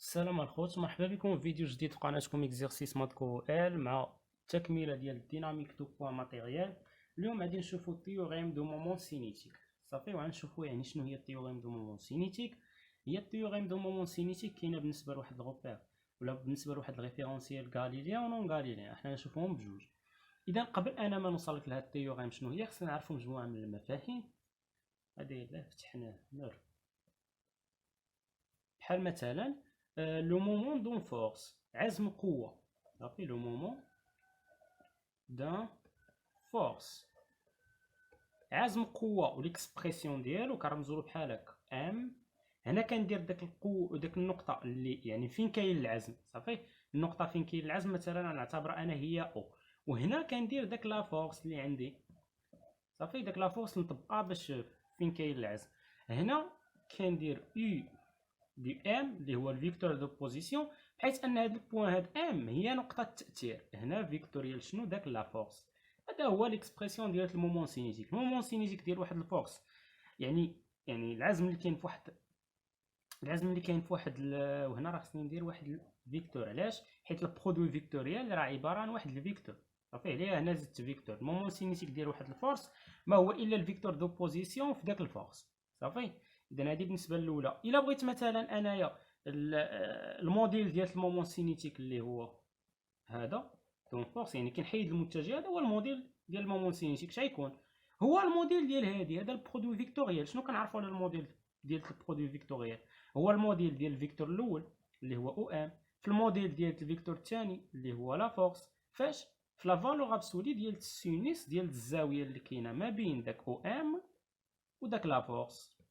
السلام الخوت، مرحبا بكم في فيديو جديد في قناتكم اكزرسيس ماتكو ال مع التكمله ديال الديناميك دو بوان ماتيريال. اليوم غادي نشوفوا التيوريم دو مومون سينيتيك صافي، وغنشوفوا يعني شنو هي التيوريم دو مومون سينيتيك. هي التيوريم دو مومون سينيتيك كاينه بالنسبه لواحد الغوبير ولا بالنسبه لواحد الريفيرونسيال غاليليان ونون غاليليان، حنا نشوفوهم بجوج. اذا قبل انا ما نوصل لك لهاد التيوريم شنو هي، خصنا نعرفوا مجموعه من المفاهيم. هذه الا فتحنا نور بحال مثلا لو مومون دون فورس، عزم قوة. صافي، لو مومون دان فورس، عزم قوة، وليكسبرسيون ديالو كنرمزولو بحال هكا ام. هنا كندير داك القوة، داك النقطة اللي يعني فين كاين العزم. صافي، النقطة فين كاين العزم مثلا نعتبر انا هي او، وهنا كندير داك لا فورس اللي عندي. صافي، داك لا فورس نطبقها باش فين كاين العزم. هنا كندير يو دي ام اللي هو الفيكتور دو بوزيسيون، بحيث ان هاد البوان هاد ام هي نقطة التأثير. هنا فيكتوريال شنو داك لا فورس. هذا هو ليكسبرسيون ديال المومون سينيتيك. المومون سينيتيك ديال واحد الفورس، يعني العزم اللي كاين في واحد وهنا راه خصني ندير واحد الفيكتور. علاش؟ حيت البرودوي فيكتوريال راه عبارة عن واحد الفيكتور. صافي، عليها هنا زدت فيكتور. المومون سينيتيك ديال واحد الفورس ما هو الا الفيكتور دو بوزيسيون في داك الفورس. صافي، اذا هذه بالنسبه الاولى. الا بغيت مثلا انايا الموديل ديال المومون سينيتيك اللي هو هذا دون فورس، يعني كنحيد المتجه، هذا هو الموديل ديال المومون سينيتيك. اش غيكون؟ هو الموديل ديال هذا البرودوي فيكتوريال. شنو كنعرفوا على الموديل ديال البرودوي فيكتوريال؟ هو الموديل ديال الفيكتور الاول اللي هو او ام، في الموديل ديال الفيكتور الثاني اللي هو لا فورس. فاش؟ في لا فالور ابسولي ديال السينيس ديال الزاويه اللي كاينه ما بين داك او ام وداك لا فورس.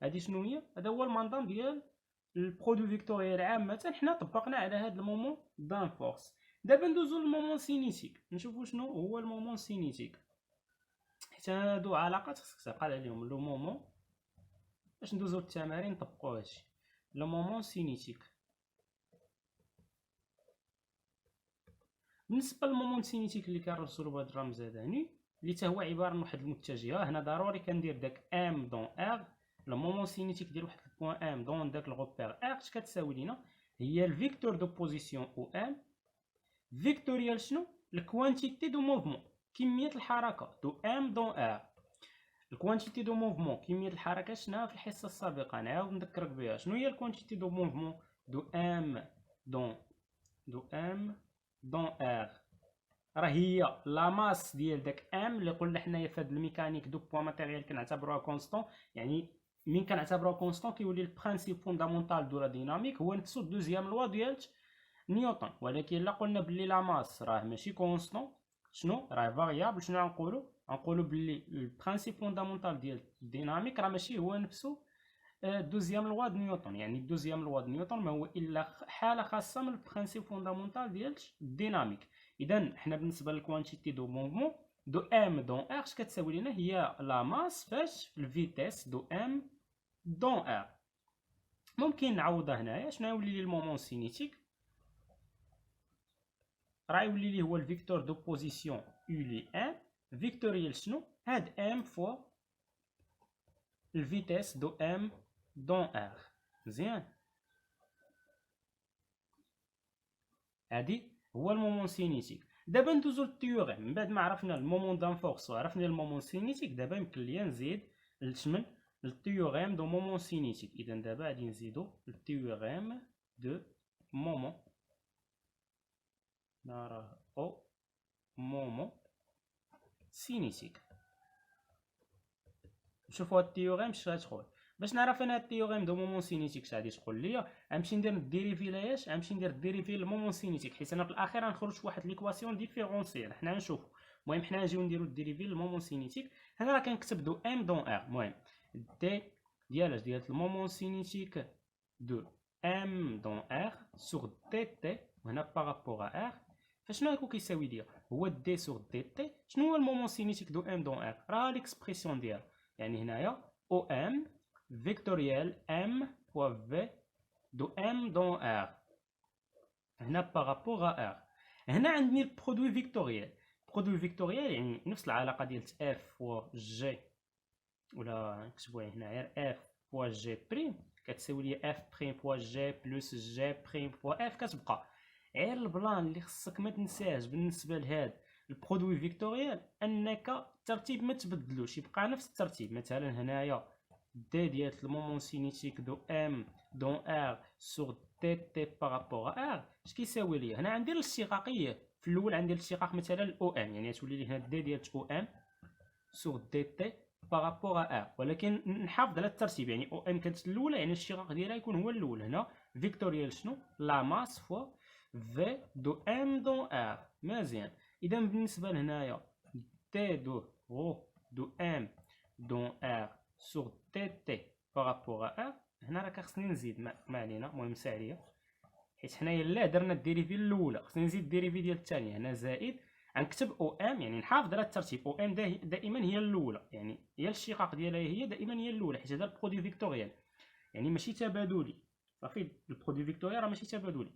هادي شنو هي؟ هذا هو المنظم ديال البرودوي فيكتوريال عامه. حنا طبقنا على هذا المومون دان فورس. دابا ندوزو للمومون سينيتيك، نشوفو شنو هو المومون سينيتيك، حيت هادو علاقات خصك تعقل عليهم. لو مومون، باش ندوزو للتمارين نطبقو هادشي. لو مومون سينيتيك، بالنسبه للمومون سينيتيك اللي كنرسلو بهاد الرمز هذاني، اللي حتى هو عباره عن واحد المتجهه، هنا ضروري كندير داك ام دون ار. لو مومون سينيتيك ديال واحد البوان ام دون داك الغوبير ار، اش كتساوي لينا؟ هي الفيكتور دو بوزيسيون او ام فيكتوريال شنو؟ الكوانتيتي دو موفمون، كميه الحركه، دو ام دون ار. الكوانتيتي دو موفمون، كميه الحركه، شناها في الحصه السابقه، نعاود نذكرك بها. شنو هي الكوانتيتي دو موفمون؟ دو ام دون ار، راه هي لا ماس ديال داك ام اللي قلنا حنايا في هاد الميكانيك دو بوان ماتيريال كنعتبروها كونستون. يعني من كنعتبروها كونستون كيولي البرانسيپ فوندامونتال دو لا ديناميك هو نفسو الدوزيام لوا ديال نيوتن. ولكن الا قلنا بلي لا ماس راه ماشي كونستون، شنو راه فاريابل، شنو غنقولوا بلي البرانسيپ فوندامونتال ديال الديناميك راه ماشي هو نفسو الدوزيام لوا دو نيوتن. يعني الدوزيام لوا دو نيوتن ما هو الا حاله خاصه من البرانسيپ فوندامونتال ديال الديناميك. اذا حنا بالنسبه للكوانتيتي دو موفمون دو ام دون ار، اش كتساوي لنا؟ هي لا ماس فاش الفيتيس دو ام دون ار. ممكن نعوضها هنايا. شنو يولي لي المومون سينيتيك؟ راه يولي لي هو الفيكتور دو بوزيسيون يو لي ام فيكتوريال شنو؟ هاد ام فوا الفيتيس دو ام دون ار. مزيان، هادي هو المومون سينيتيك. دابا ندوزو للتيوريم. من بعد ما عرفنا المومون دان فورس وعرفنا المومون سينيتيك، دابا يمكن ليا نزيد لشمن التيوريم دو مومون سينيتيك. اذا دابا غادي نزيدو التيوريم دو مومون، نراه او مومون سينيتيك. نشوفو هاد التيوريم اش غتقول. باش نعرف انا هاد التيوريم دو مومون سينيتيك اش غادي تقول ليا، غنمشي ندير الديريفي لاياش، غنمشي ندير الديريفي للمومون سينيتيك، حيت انا في الاخير غنخرج فواحد ليكواسيون ديفيرونسيال. حنا نشوفو. المهم حنا نجيو نديرو الديريفي للمومون سينيتيك. هنا راه كنكتب دو ام دون ار. المهم دي ديال المومون سينيتيك دو ام دون ار سور دي تي، وهنا بارابور ا ار. فشنو غيكون كيساوي ليا؟ هو دي سور دي تي. شنو هو المومون سينيتيك دو ام دون ار؟ راه ليكسبرسيون ديالها. يعني هنايا او ام فيكتوريال ام فوا في دو ام دون ار، هنا بارابور ا ار. هنا عندي البرودوي فيكتوريال. البرودوي فيكتوريال يعني نفس العلاقه ديال اف فوا جي، ولا نكتبوها هنايا اف فوا جي بريم، كتساوي لي اف بريم فوا جي بلس جي بريم فوا اف. كتبقى غير البلان اللي خصك ما تنساهش بالنسبه لهاد البرودوي فيكتوريال انك الترتيب ما تبدلوش، يبقى نفس الترتيب. مثلا هنايا دي ديال المومون سينيتيك دو ام دون ار سور تي تي بارابور ار اش كيساوي لي؟ هنا غندير الاشتقاقيه. في الاول غندير الاشتقاق مثلا الاو ام، يعني تولي لي هنا دي ديال او ام سور دي تي بارابور ار، ولكن نحافظ على الترتيب. يعني او ام كانت الاولى، يعني الاشتقاق ديالها يكون هو الاول. هنا فيكتوريال شنو؟ لا ماس فوا في دو ام دون ار. مزيان. اذا بالنسبه لهنايا تي دو رو دو ام دون ار سور تي تي بارابور ار، هنا راه خصني نزيد، ما علينا، المهم سا عليا، حيت حنايا لا درنا الديريفي الاولى خصني نزيد الديريفي ديال الثانيه. هنا زائد غنكتب او ام، يعني نحافظ على الترتيب. او ام دائما هي الاولى، يعني هي الاشتقاق ديالها هي دائما هي الاولى، حيت هذا البرودوي فيكتوريال يعني ماشي تبادلي. صافي البرودوي فيكتوريال راه ماشي تبادلي.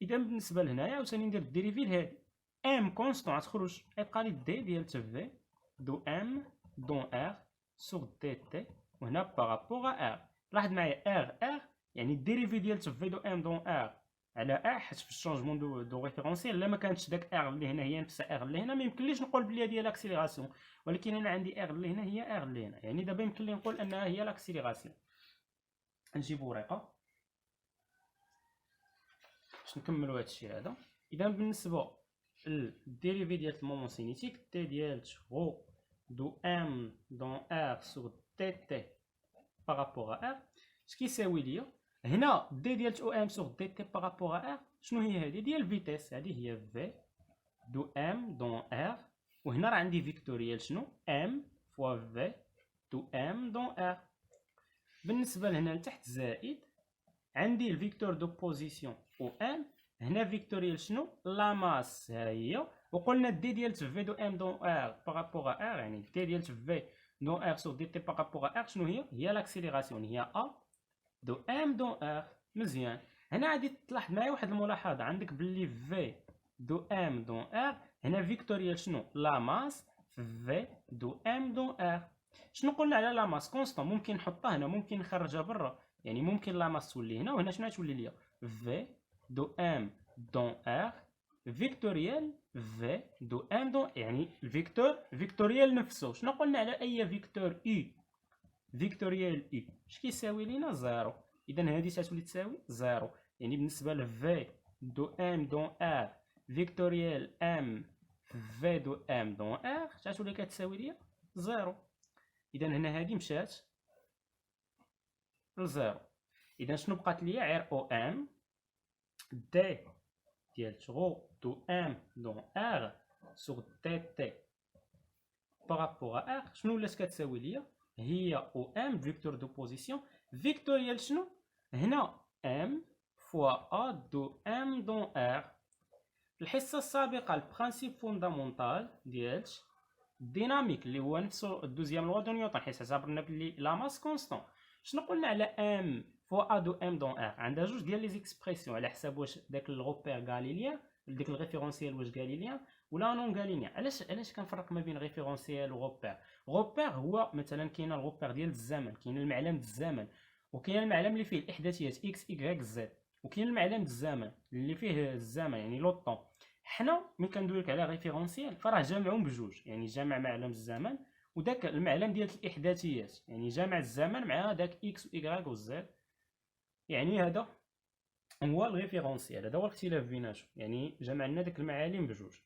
اذا بالنسبه لهنايا عاوتاني ندير الديريفي لهادي ام كونستون غتخرج، يبقى لي دي ديال في دو ام دون ار سور دي تي، وهنا بارابور ار. لاحظ معايا ار يعني الديريفي ديال في دو ام دون ار على ار، حيت في الشونجمون دو ريفيرونسيال لا ما كانتش داك ار اللي هنا هي نفس ار اللي هنا، ما يمكنليش نقول بلي هي لاكسيليراسيون، ولكن انا عندي ار اللي هنا هي ار اللي هنا، يعني دابا يمكن لي نقول انها هي لاكسيليراسيون. نجيب ورقه باش نكملوا هادشي هذا. اذا بالنسبه للديريفي ديال المومون سينيتيك تي ديال رو دو ام دون ار سور تي تي بارابور ار اش كيساوي ليا؟ هنا دي ديال او ام سور دي تي بارابور ار شنو هي؟ هذه ديال الفيتيس، هذه هي في دو ام دون ار، وهنا راه عندي فيكتوريال شنو؟ ام فوا في دو ام دون ار. بالنسبه لهنا لتحت زائد عندي الفيكتور دو بوزيسيون او ام، هنا فيكتوريال شنو؟ لا ماس ها هي، وقلنا دي ديال في دو ام دون ار بارابور ار، يعني دي ديال في دون ار سور دي تي بارابور ار شنو هي؟ هي لاكسيليراسيون، هي ا دو ام دون ار. مزيان. هنا غادي تلاحظ معايا واحد الملاحظه، عندك باللي في دو ام دون ار هنا فيكتوريال شنو؟ لا ماس في دو ام دون ار. شنو قلنا على لا ماس؟ كونستون، ممكن نحطها هنا ممكن نخرجها برا، يعني ممكن لا ماس تولي هنا، وهنا شنو غتولي ليا؟ في دو ام دون ار فيكتوريال في دو ام دون، يعني الفيكتور فيكتوريال نفسه. شنو قلنا على اي فيكتور اي؟ فيكتوريال اي اش كيساوي لينا؟ زيرو. اذا هذه تتولي تساوي زيرو، يعني بالنسبه ل في دو ام دون ار فيكتوريال ام في دو ام دون ار تتولي كتساوي ليا زيرو. اذا هنا هذه مشات لزيرو. اذا شنو بقات ليا؟ غير او ام دي ديال رو دو ام دون ار سور تي تي بارابور ار شنو ولات كتساوي ليا؟ هي او ام فيكتور دو بوزيسيون فيكتوريال شنو؟ هنا ام فوا ا دو ام دون ار. الحصه السابقه البرانسيب فوندامونتال ديال الديناميك اللي هو نفسه الدوزيام لوا دو نيوتن، حيت اعتبرنا بلي لا ماس كونستون. شنو قلنا على ام فوا ا دو ام دون ار؟ عندها جوج ديال لي زيكسبرسيون على حساب واش داك الغوبير غاليليان ديك الريفيرونسيال واش غاليليان ولا نون غاليليان. علاش كنفرق ما بين ريفيرونسيال وغوبير؟ غوبير هو مثلا كاين الغوبير ديال الزمن، كاين المعلم الزمن، وكاين المعلم اللي فيه الاحداثيات اكس ايكغيك زد، وكاين المعلم الزمن اللي فيه الزمن يعني لو طون. حنا ملي كندوي لك على ريفيرونسيال فراه جامعهم بجوج، يعني جامع معلم الزمن وداك المعلم ديال الاحداثيات، يعني جامع الزمن مع داك اكس وايكغيك وزد، يعني هذا هو الريفيرونسيال، هذا هو الاختلاف بيناتهم، يعني جمع لنا داك المعالم بجوج.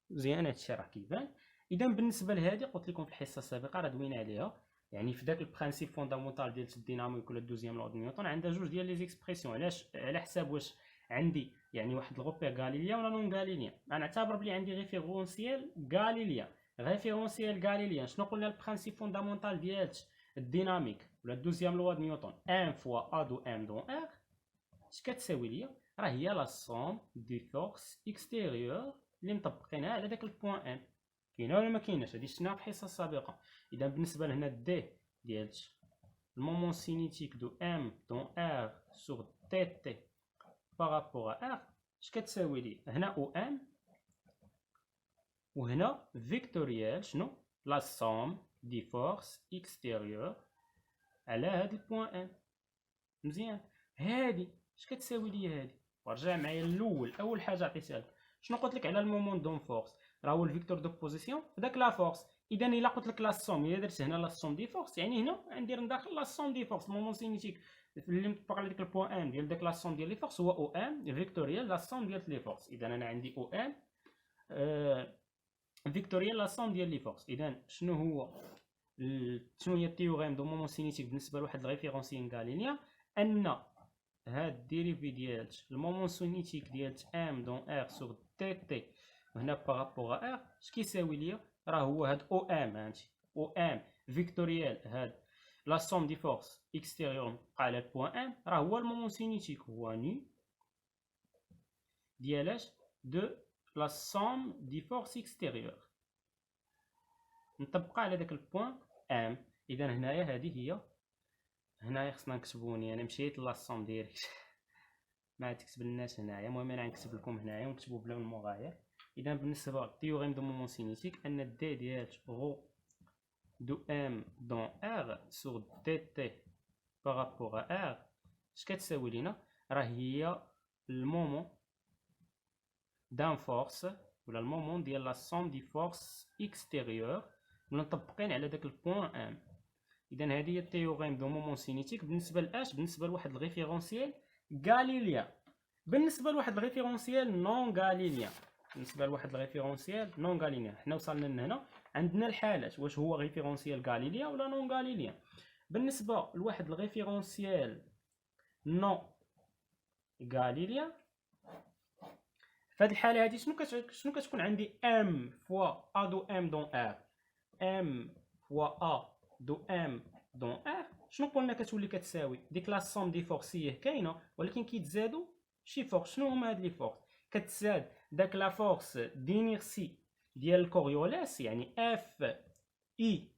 مزيان هادشي راه كيبان. اذا بالنسبه لهذه قلت لكم في الحصه السابقه راه دوينا عليها، يعني في داك البرانسيب فوندامونتال ديال الديناميك ولا الدوزيام لو نيوتن عندها جوج ديال لي زيكسبرسيون. علاش؟ على حساب واش عندي يعني واحد الغوبير غاليليان ولا نون غاليليان. غنعتبر بلي عندي ريفيرونسيال غاليليان. ريفيرونسيال غاليليان شنو قلنا البرانسيب فوندامونتال ديال الديناميك ولا الدوزيام لو نيوتن؟ ان فوا ا دو ام دون ار اش كتساوي ليا؟ راه هي لا سوم دي فورس اكستيريور اللي مطبقينها على داك البوان ان. كاينه ولا ما كايناش؟ هادي شفناها في الحصه السابقه. اذا بالنسبه لهنا دي ديال المومون سينيتيك دو ام دون ار سور تي تي بارابور ار اش كتساوي لي؟ هنا او ام وهنا فيكتوريال شنو؟ لا سوم دي فورس اكستيريور على هاد البوان ان. مزيان. هادي اش كتساوي ليا هادي؟ ورجع معايا الاول. اول حاجه عطيتها لك شنو قلت لك على المومون دون فورس؟ راه هو الفيكتور دو بوزيسيون في داك لا فورس. اذا الا قلت لك لا سوم، الا درت هنا لا سوم دي فورس، يعني هنا غندير نداخل لا سوم دي فورس. المومون سينيتيك اللي مطبق على ديك البوان ان ديال داك لا سوم ديال لي فورس هو او ام فيكتوريال لا سوم ديال لي فورس. اذا انا عندي او ام فيكتوريال لا سوم ديال لي فورس. اذا شنو هي التيوريم دو مومون سينيتيك بالنسبه لواحد الريفيرونسيين غاليليان؟ ان هاد الديريفي ديال المومون سينيتيك ديال ام دون ار سور تي تي هنا بارابور ار اش كيساوي ليا؟ راه هو هاد او ام. هانتي او ام فيكتوريال هاد لا سوم دي فورس اكستيريور على البوان ام راه هو المومون سينيتيك، هو ني ديال اش دو لا سوم دي فورس اكستيريور نطبقها على داك البوان ام. اذا هنايا هذه هي. هنايا خصنا نكتبوني انا مشيت لا سوم ديريكت ما تكتب الناس هنايا. المهم انا غنكتب لكم هنايا ونكتبوا بلا المغاير. اذا بالنسبه للتيوريم دو مومون سينيتيك ان دي ديال رو دو ام دون ار سور دي تي بارابور ار اش كتساوي لينا؟ راه هي المومون دان فورس ولا المومون ديال لا سوم دي فورس اكستيريور ولا مطبقين على داك البوان ام. اذا هذه هي التيوريم دو مومون سينيتيك بالنسبه لاش؟ بالنسبه لواحد الريفيرونسيال غاليليان. بالنسبه لواحد الريفيرونسيال نون غاليليان، حنا وصلنا لهنا عندنا الحالات واش هو ريفيرونسيال غاليليان ولا نون غاليليان. بالنسبه لواحد الريفيرونسيال نون غاليليان في هذه الحاله هذه شنو كتكون عندي؟ ام فوا ا دو ام دون ار. ام فوا ا دو ام دون ار شنو قلنا كتولي كتساوي ديك لا سوم دي فورس هي كاينه ولكن كيتزادوا شي فورس. شنو هما هاد لي فورس؟ كتزاد داك لا فورس دينيرسي ديال الكوريوليس يعني اف اي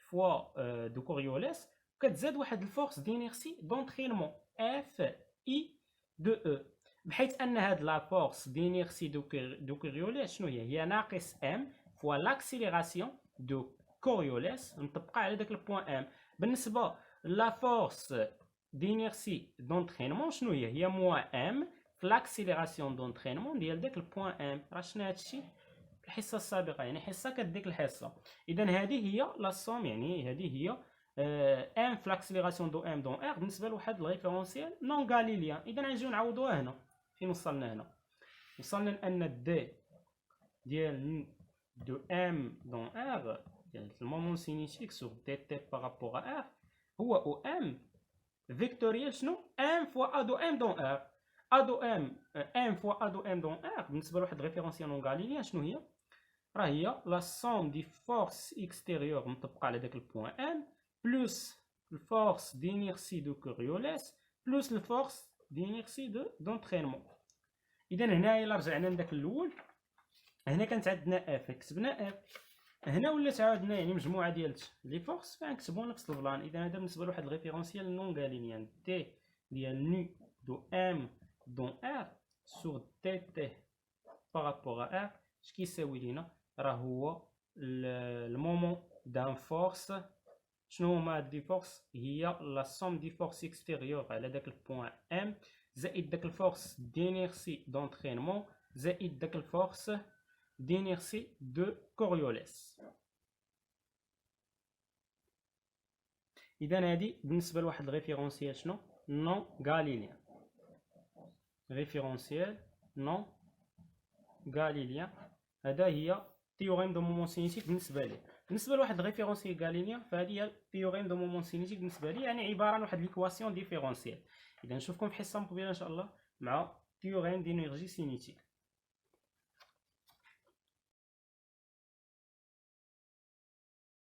فوا دو كوريوليس، كتزاد واحد الفورس دينيرسي دونترينمون اف اي دو او، بحيث ان هاد لا فورس دينيرسي دو كوريوليس شنو هي ناقص ام فوا لاكسيليراسيون دو كوريوليس نطبقها على داك البوان ام. بالنسبه لا فورس دينيرسي دونترينمون شنو هي موان ام في لاكسيليراسيون دونترينمون ديال داك البوان ام. راه شفنا هادشي الحصه السابقه، يعني حصه كديك الحصه. اذا هذه هي لا سوم، يعني هذه هي ام في لاكسيليراسيون دو ام دون ار بالنسبه لواحد الريفيرونسيال نون غاليليان. اذا غنجيو نعوضوها هنا. فين وصلنا هنا؟ وصلنا لان دي ديال دو ام دون ار ديال المومون سينيتيك سور دي تي بارابور ار هو او ام فيكتوريال شنو؟ ام فوا ا دو ام دون ار. ا دو ام ام فوا ا دو ام دون ار بالنسبه لواحد ريفيرونسيال نون غاليليان شنو هي؟ راه هي لا سوم دي فورس اكستيريور مطبقه على داك البوان ام بلس الفورس دينيرسي دو كوريوليس بلس الفورس دينيرسي دونترينمون. اذا هنايا الا رجعنا لداك الاول هنا كانت عندنا اف كتبنا اف، هنا ولات عاودنا يعني مجموعه ديال لي فورس فغنكتبوا نفس البلان. اذا هذا بالنسبه لواحد الريفيرونسيال نون غاليليان تي ديال نو دو ام دون ار سور تي تي بارابور ار اش كيساوي لينا؟ راه هو المومون دان فورس. شنو هما هاد لي فورس؟ هي لا سوم دي فورس اكستيريور على داك البوان ام زائد داك الفورس دينيرسي دونترينمون زائد داك الفورس دينيرسي دو كوريوليس. اذا هادي بالنسبه لواحد الريفيرونسيال شنو؟ نون غاليليان. ريفيرونسيال نون غاليليان هذا هي تيوريم دو مومون سينيتيك بالنسبه ليه. بالنسبه لواحد الريفيرونسيال غاليليان فهذه هي تيوريم دو مومون سينيتيك بالنسبه ليه، يعني عباره عن واحد ليكواسيون ديفيرونسيال. اذا نشوفكم في حصه مقبله ان شاء الله مع تيوريم دينيرجي سينيتيك.